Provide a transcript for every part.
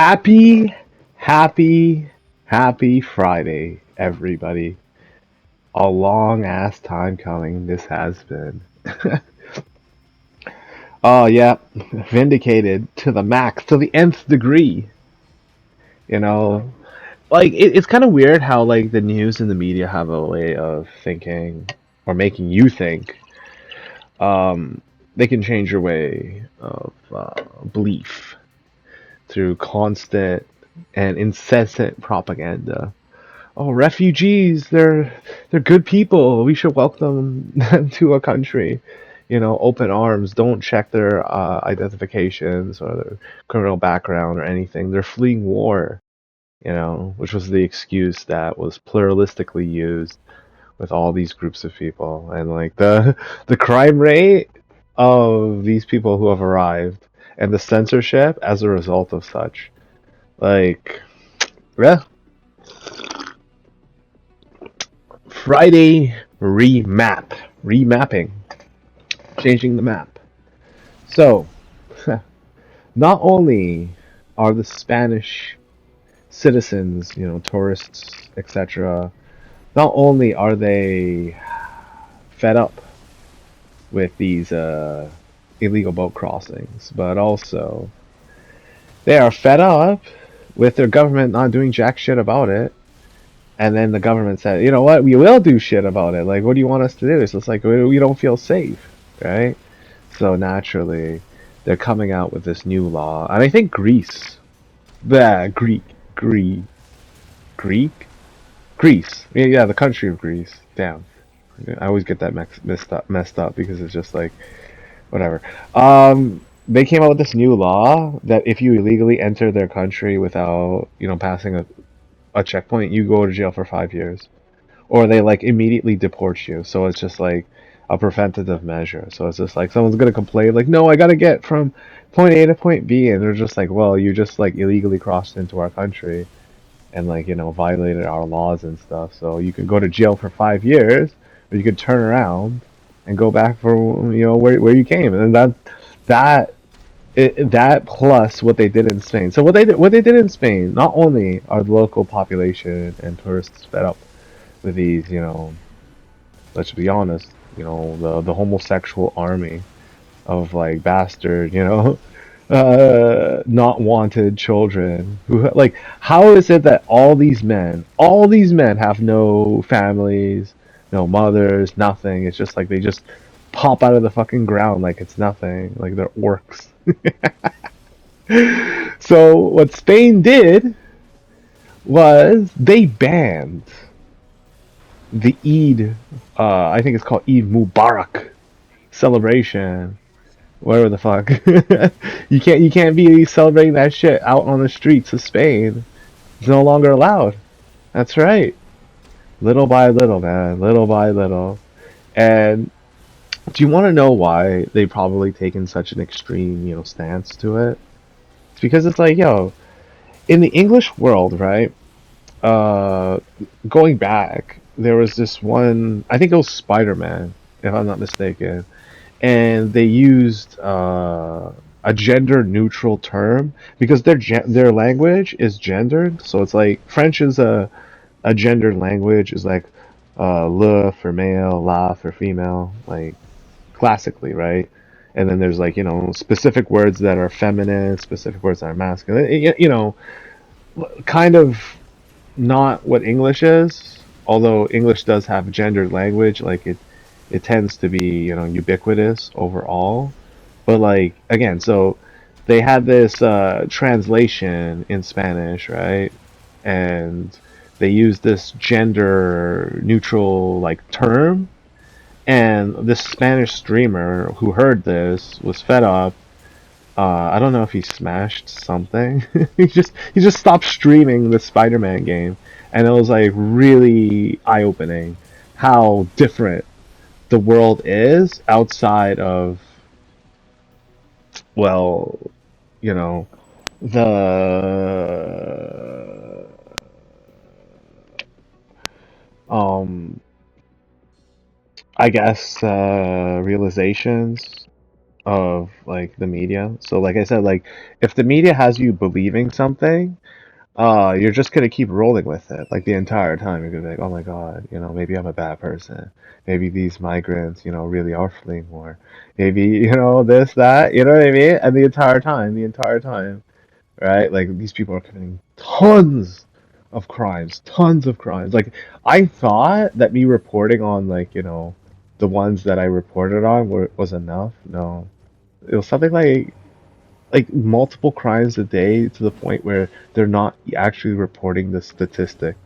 Happy, happy, happy Friday, everybody. A long ass time coming, this has been. Oh, yeah, vindicated to the max, to the nth degree. You know, it's kind of weird how, like, the news and the media have a way of thinking or making you think. Um, they can change your way of belief through constant and incessant propaganda. Oh, refugees, they're good people. We should welcome them to a country. Open arms. Don't check their identifications or their criminal background or anything. They're fleeing war, which was the excuse that was pluralistically used with all these groups of people. And like the crime rate of these people who have arrived and the censorship as a result of such. Like, yeah, Friday remapping, changing the map. So, not only are the Spanish citizens, tourists, etc., not only are they fed up with these illegal boat crossings, but also they are fed up with their government not doing jack shit about it. And then the government said, you know what, we will do shit about it. Like, what do you want us to do? So it's like, we don't feel safe, right? So naturally, they're coming out with this new law. And I think Greece, Greek, Greek, Greece. Yeah, the country of Greece. Damn. I always get that messed up because it's just like, whatever. They came out with this new law that if you illegally enter their country without, passing a checkpoint, you go to jail for 5 years. Or they like immediately deport you. So it's just like a preventative measure. So it's just like someone's gonna complain, like, no, I gotta get from point A to point B, and they're just like, well, you just like illegally crossed into our country and like violated our laws and stuff. So you can go to jail for 5 years, or you could turn around and go back for where you came, and that that plus what they did in Spain. So what they did in Spain, not only are the local population and tourists fed up with these, let's be honest, the homosexual army of like bastard, not wanted children who like how is it that all these men have no families, no mothers, nothing. It's just like they just pop out of the fucking ground like it's nothing, like they're orcs. So what Spain did was they banned the Eid, I think it's called Eid Mubarak celebration. Whatever the fuck. You can't be celebrating that shit out on the streets of Spain. It's no longer allowed. That's right. Little by little, man. Little by little. And do you want to know why they probably taken such an extreme, stance to it? It's because it's like, yo, in the English world, right? Uh, Going back, there was this one. I think it was Spider-Man, if I'm not mistaken, and they used a gender neutral term because their language is gendered. So it's like French is a gendered language, is like le for male, la for female, like classically, right? And then there's like specific words that are feminine, specific words that are masculine. Kind of not what English is, although English does have gendered language, like it tends to be, ubiquitous overall. But like again, so they had this translation in Spanish, right? And they used this gender neutral like term, and this Spanish streamer who heard this was fed up. I don't know if he smashed something. he just stopped streaming the Spider-Man game, and it was like really eye-opening how different the world is outside of, well, you know, the um I guess realizations of like the media. So like I said, like if the media has you believing something, you're just gonna keep rolling with it like the entire time. You're gonna be like, oh my God, maybe I'm a bad person. Maybe these migrants, really are fleeing war. Maybe, this, that, you know what I mean? And the entire time, right? Like these people are committing tons of crimes. Like I thought that me reporting on like, the ones that I reported on was enough. No, it was something like multiple crimes a day to the point where they're not actually reporting the statistic.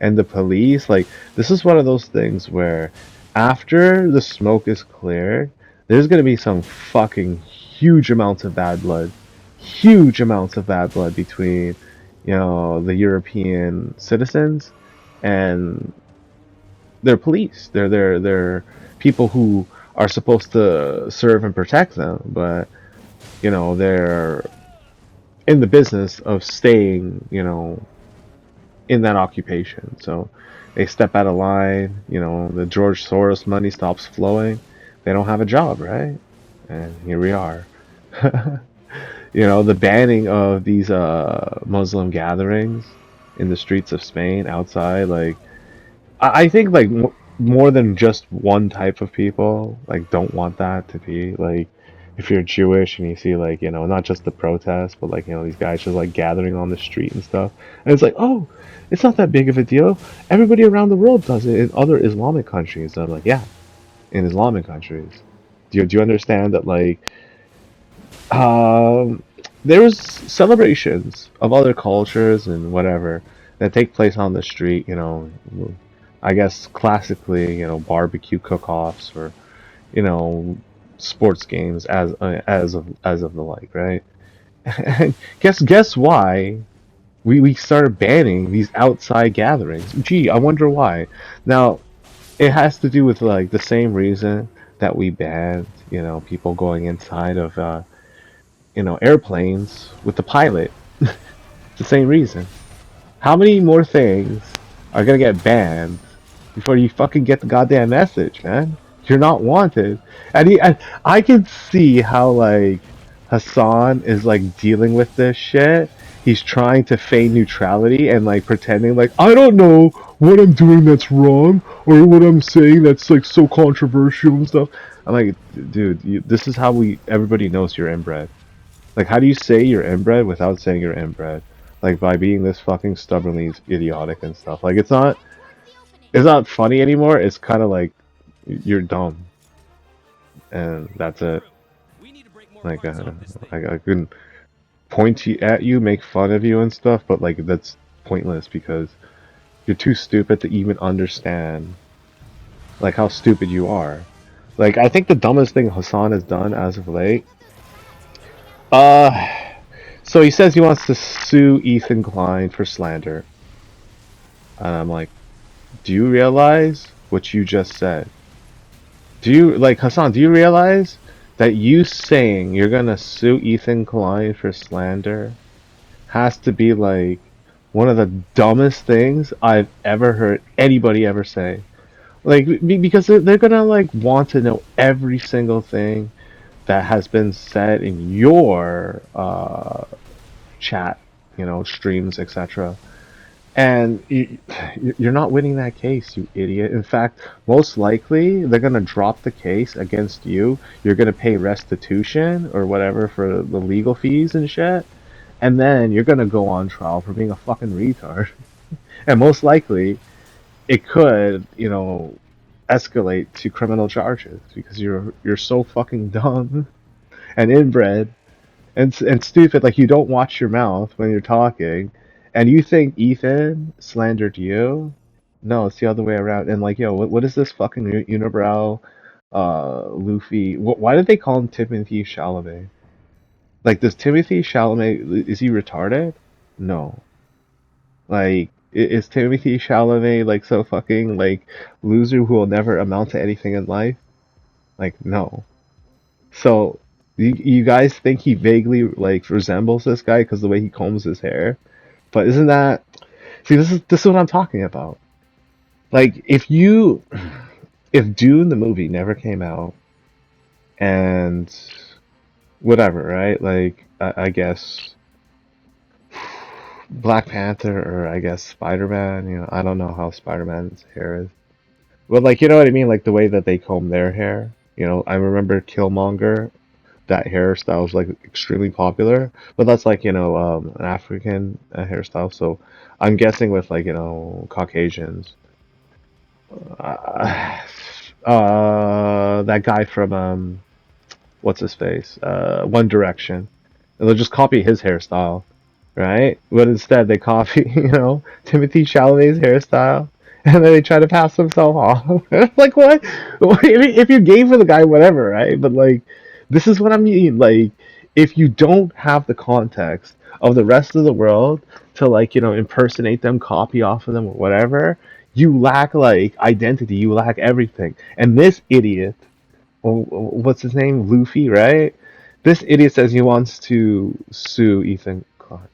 And the police, like, this is one of those things where after the smoke is cleared, there's gonna be some fucking huge amounts of bad blood. Huge amounts of bad blood between, the European citizens and their police. They're people who are supposed to serve and protect them, but they're in the business of staying, in that occupation. So they step out of line, the George Soros money stops flowing. They don't have a job, right? And here we are. The banning of these Muslim gatherings in the streets of Spain outside, like I think like more than just one type of people like don't want that to be like if you're Jewish and you see like not just the protests but like these guys just like gathering on the street and stuff and it's like oh it's not that big of a deal, everybody around the world does it in other Islamic countries. So I'm like yeah, in Islamic countries, do you understand that like um, there's celebrations of other cultures and whatever that take place on the street. I guess classically, barbecue cook-offs or you know, sports games as of the like, right? And guess why we started banning these outside gatherings? Gee, I wonder why. Now it has to do with like the same reason that we banned, people going inside of airplanes with the pilot. It's the same reason. How many more things are gonna get banned before you fucking get the goddamn message, man? You're not wanted. And I can see how like Hassan is like dealing with this shit. He's trying to feign neutrality and like pretending like I don't know what I'm doing that's wrong or what I'm saying that's like so controversial and stuff. I'm like, dude, this is how everybody knows you're inbred. Like, how do you say you're inbred without saying you're inbred? Like by being this fucking stubbornly idiotic and stuff. Like it's not funny anymore. It's kind of like you're dumb, and that's it. Like I can at you, make fun of you and stuff, but like that's pointless because you're too stupid to even understand like how stupid you are. Like I think the dumbest thing Hassan has done as of late. Uh, so he says he wants to sue Ethan Klein for slander, and I'm like, do you realize what you just said? Do you like Hassan? Do you realize that you saying you're gonna sue Ethan Klein for slander has to be like one of the dumbest things I've ever heard anybody ever say? Like because they're gonna like want to know every single thing that has been said in your chat, streams, etc. And you're not winning that case, you idiot. In fact, most likely they're gonna drop the case against you. You're gonna pay restitution or whatever for the legal fees and shit, and then you're gonna go on trial for being a fucking retard. And most likely, it could, escalate to criminal charges because you're so fucking dumb and inbred and stupid. Like you don't watch your mouth when you're talking, and you think Ethan slandered you. No, it's the other way around. And like, yo, what is this fucking unibrow, Luffy? Why did they call him Timothy Chalamet? Like, does Timothy Chalamet, is he retarded? No. Like, is Timothy Chalamet like so fucking like loser who will never amount to anything in life? Like, no. So, you guys think he vaguely like resembles this guy because the way he combs his hair? But isn't that? See, this is what I'm talking about. Like, if Dune the movie never came out, and whatever, right? Like I guess Black Panther or I guess Spider-Man. I don't know how Spider-Man's hair is, but like you know what I mean, like the way that they comb their hair. I remember Killmonger. That hairstyle is like extremely popular, but that's like an African hairstyle. So I'm guessing with like Caucasians, uh, that guy from what's his face, One Direction, and they'll just copy his hairstyle, right? But instead they copy Timothy Chalamet's hairstyle. And then they try to pass themselves off. Like what? If you gave for the guy, whatever, right? But like, this is what I mean. Like, if you don't have the context of the rest of the world to like impersonate them, copy off of them, or whatever, you lack like identity. You lack everything. And this idiot, what's his name, Luffy, right? This idiot says he wants to sue Ethan Clark.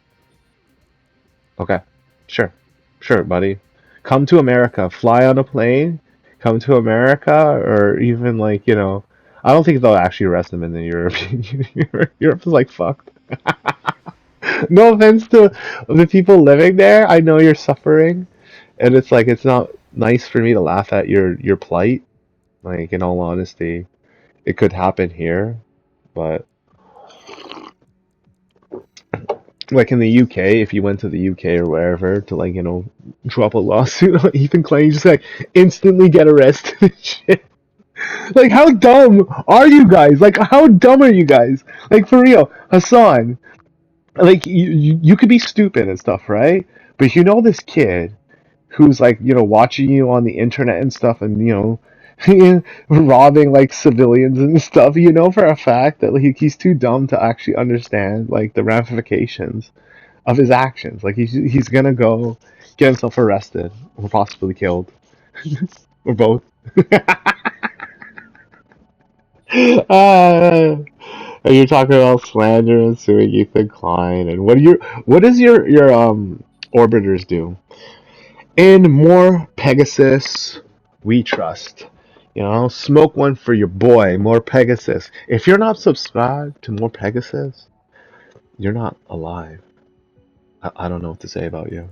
Okay, sure, sure, buddy. Come to America, fly on a plane, come to America, or even like I don't think they'll actually arrest him in the European Union. Europe is like fucked. No offense to the people living there. I know you're suffering, and it's like it's not nice for me to laugh at your plight. Like in all honesty, it could happen here, but like in the UK, if you went to the UK or wherever to like drop a lawsuit on Ethan Klein, you just like instantly get arrested and shit. Like how dumb are you guys? Like how dumb are you guys? Like for real, Hassan. Like you could be stupid and stuff, right? But this kid who's like watching you on the internet and stuff, and robbing like civilians and stuff. You know for a fact that like he's too dumb to actually understand like the ramifications of his actions. Like he's gonna go get himself arrested or possibly killed or both. uh, and you're talking about slander and suing Ethan Klein, and what does your orbiters do? In more Pegasus, we trust. Smoke one for your boy, more Pegasus. If you're not subscribed to more Pegasus, you're not alive. I don't know what to say about you.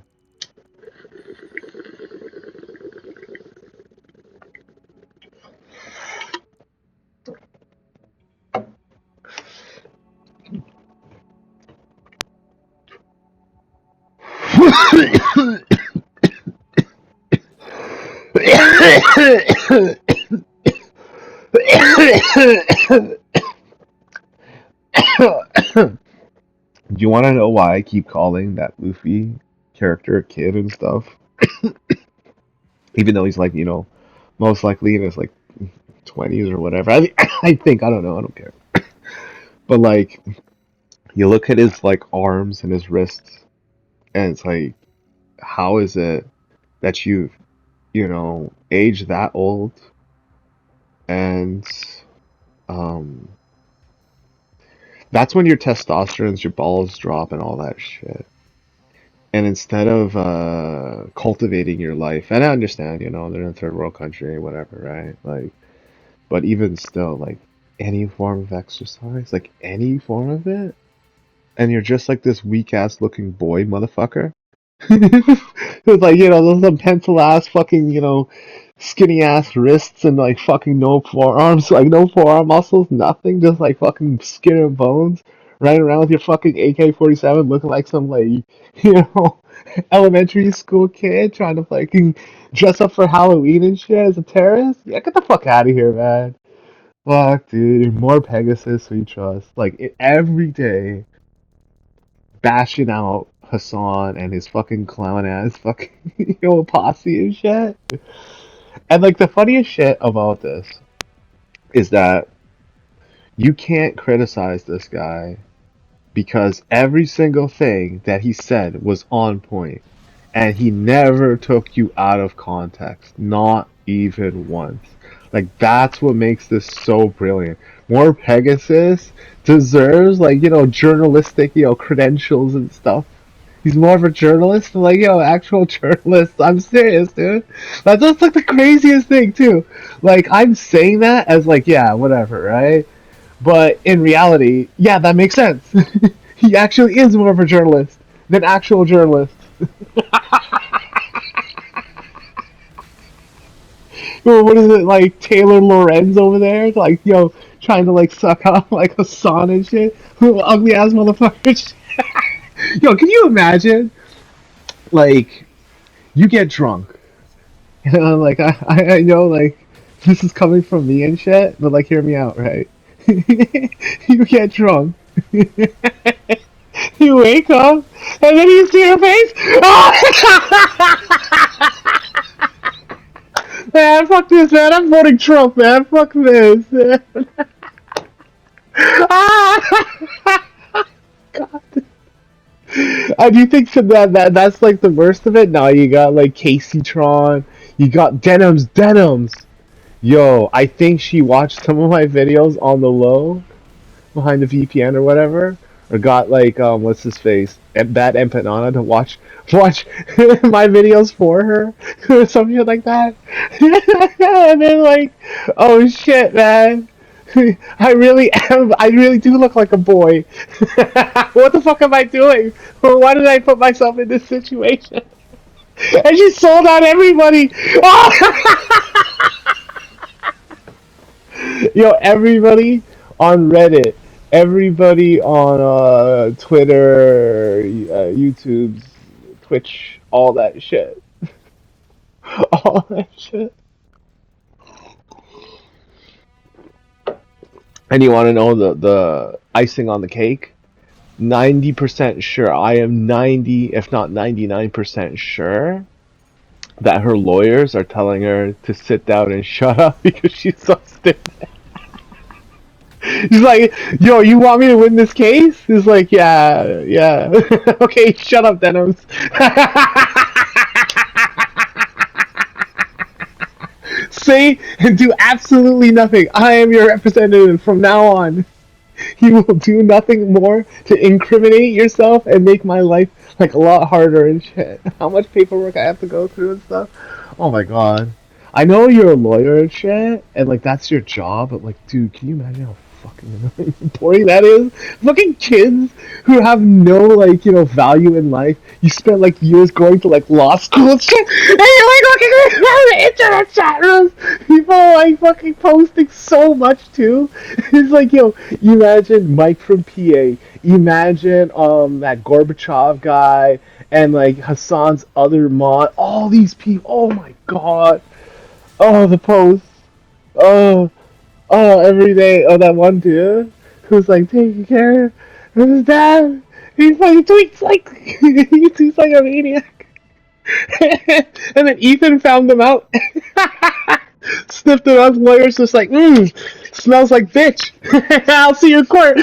Do you want to know why I keep calling that Luffy character a kid and stuff? Even though he's like, most likely in his like 20s or whatever. I think, I don't know, I don't care. But like, you look at his like arms and his wrists, and it's like, how is it that you've aged that old and um that's when your testosterone's, your balls drop and all that shit. And instead of cultivating your life, and I understand, they're in a third world country, whatever, right? Like, but even still, like any form of exercise, like any form of it, and you're just like this weak ass looking boy, motherfucker. With like those pencil ass fucking skinny ass wrists and like fucking no forearms, like no forearm muscles, nothing, just like fucking skin and bones, running around with your fucking AK-47, looking like some like you know elementary school kid trying to fucking dress up for Halloween and shit as a terrorist. Yeah, get the fuck out of here, man. Fuck, dude. More Pegasus we trust. Like every day, bashing out Hassan and his fucking clown ass fucking posse and shit. And like the funniest shit about this is that you can't criticize this guy because every single thing that he said was on point, and he never took you out of context, not even once. Like that's what makes this so brilliant. More Pegasus deserves like journalistic credentials and stuff. He's more of a journalist, like actual journalist. I'm serious, dude. That's like the craziest thing too. Like I'm saying that as like yeah, whatever, right? But in reality, yeah, that makes sense. He actually is more of a journalist than actual journalists. Well, what is it like Taylor Lorenz over there? Like, trying to like suck up like Hassan and shit. Ugly ass motherfucker. Yo, can you imagine? Like, you get drunk. Like I know like this is coming from me and shit, but like hear me out, right? You get drunk. You wake up and then you see your face. Oh! Man, fuck this, man. I'm voting Trump, man. Fuck this. Ah! God. I do think that's like the worst of it. Now you got like Casey Tron, you got Denims. Yo, I think she watched some of my videos on the low behind the VPN or whatever, or got like what's his face, Bad Empanada to watch my videos for her or something like that. And then like, oh shit, man. I really do look like a boy. What the fuck am I doing? Why did I put myself in this situation? And she sold out everybody. Oh! Yo, everybody on Reddit, everybody on Twitter, YouTube, Twitch, all that shit. All that shit. And you want to know the icing on the cake? 90% sure. I am 90, if not 99% sure that her lawyers are telling her to sit down and shut up because she's so stupid. He's like, yo, you want me to win this case? He's like, yeah. Okay, shut up, Denims. Say and do absolutely nothing. I am your representative from now on. You will do nothing more to incriminate yourself and make my life like a lot harder and shit. How much paperwork I have to go through and stuff. Oh my god. I know you're a lawyer and shit, and like that's your job, but like, dude, can you imagine how fucking boring that is? Fucking kids who have no like, value in life. You spent like years going to like law school and shit, and you're like looking at the internet chat rooms. People are like fucking posting so much too. It's like, yo, imagine Mike from PA. Imagine that Gorbachev guy and like Hassan's other mod. All these people. Oh my god. Oh, the post. Oh, every day. Oh, that one dude who's like taking care of his dad. He fucking tweets like he tweets like a maniac. And then Ethan found them out. Sniffed it up. Lawyers just like, smells like bitch. I'll see you in court.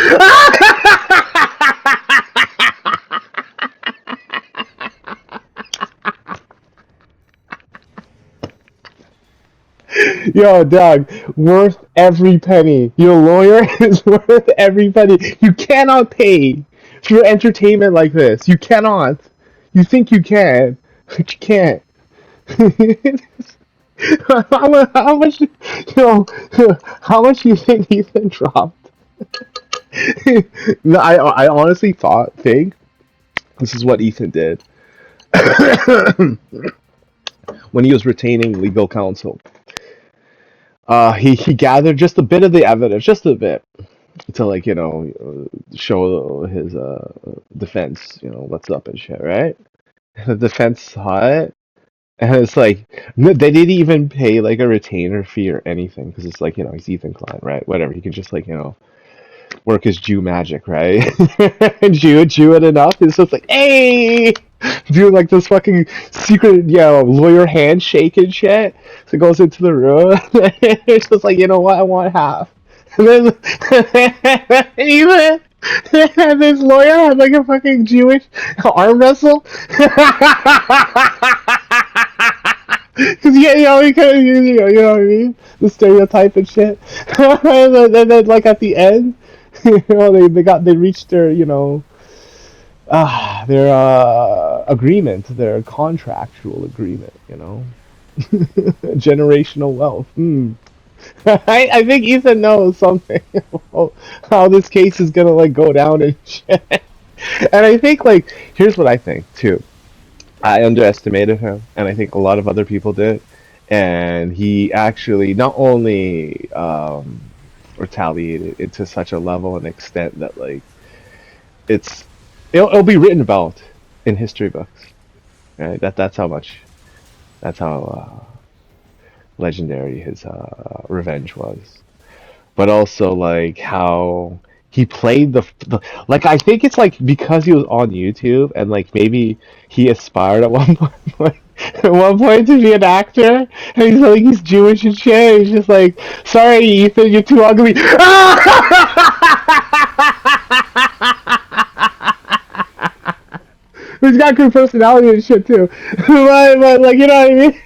Yo, dog, worth every penny. Your lawyer is worth every penny. You cannot pay for entertainment like this. You cannot. You think you can, but you can't. How much, how much do you think Ethan dropped? No, I honestly think this is what Ethan did when he was retaining legal counsel. He gathered just a bit of the evidence, just a bit, to like show his defense, what's up and shit, right? The defense saw it, and it's like they didn't even pay like a retainer fee or anything because it's like he's Ethan Klein, right? Whatever, he can just like work his Jew magic, right? Jew it enough. It's just like, hey, do like this fucking secret, lawyer handshake and shit. So it goes into the room. It's just like, you know what? I want half. And then even and this lawyer had like a fucking Jewish arm wrestle. Cause he kind of, you know what I mean, the stereotype and shit. And then like at the end, they reached their their agreement, their contractual agreement, generational wealth. I think Ethan knows something about how this case is gonna like go down and shit. And I think like here's what I think too. I underestimated him, and I think a lot of other people did. And he actually not only retaliated it to such a level and extent that like it's it'll be written about in history books. Right? That's how much that's how legendary his revenge was. But also like how he played the like I think it's like because he was on YouTube and like maybe he aspired at one point like, at one point to be an actor and he's like he's Jewish and shit. He's just like, sorry Ethan, you're too ugly. He's got good personality and shit too. But like you know what I mean?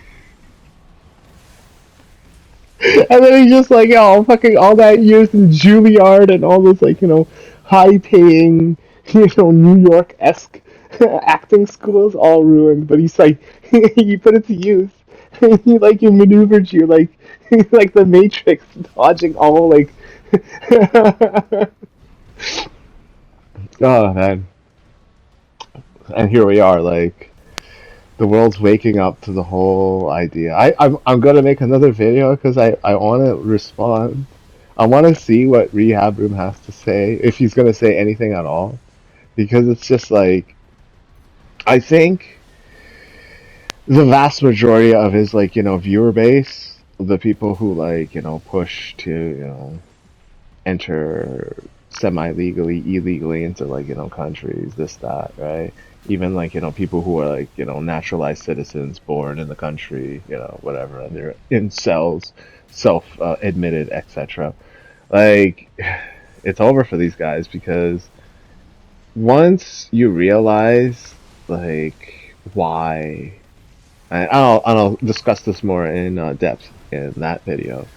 And then he's just like, yo, fucking all that years in Juilliard and all this, like, high paying, New York esque acting schools all ruined. But he's like, you put it to use. He maneuvered you like the Matrix, dodging all like. Oh man, and here we are, like the world's waking up to the whole idea. I'm gonna make another video because I want to respond. I want to see what Rehab Room has to say, if he's gonna say anything at all, because it's just like I think the vast majority of his viewer base, the people who push to enter semi legally, illegally into countries, this that right. Even people who are naturalized citizens born in the country, whatever, and they're in cells, self admitted, etc. Like, it's over for these guys because once you realize why, and I'll discuss this more in depth in that video.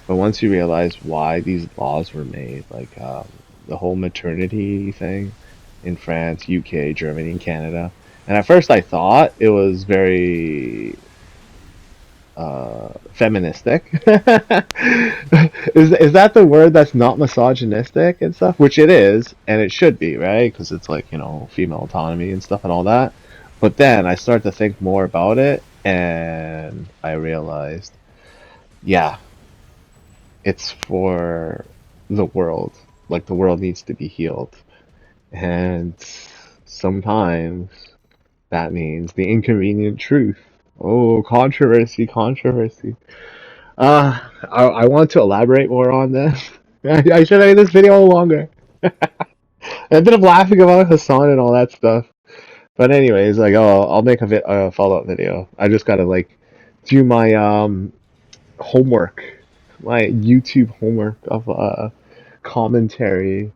But once you realize why these laws were made, the whole maternity thing in France, UK, Germany, and Canada, and at first I thought it was very feministic. Is that the word that's not misogynistic and stuff? Which it is, and it should be, right? Because it's female autonomy and stuff and all that. But then I start to think more about it, and I realized, yeah, it's for the world. Like the world needs to be healed. And sometimes that means the inconvenient truth. Oh, controversy, controversy. I want to elaborate more on this. I should have made this video longer. I ended up laughing about Hassan and all that stuff. But anyways, I'll make a follow-up video. I just gotta do my homework, my YouTube homework of commentary.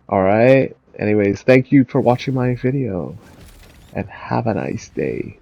All right. Anyways, thank you for watching my video, and have a nice day.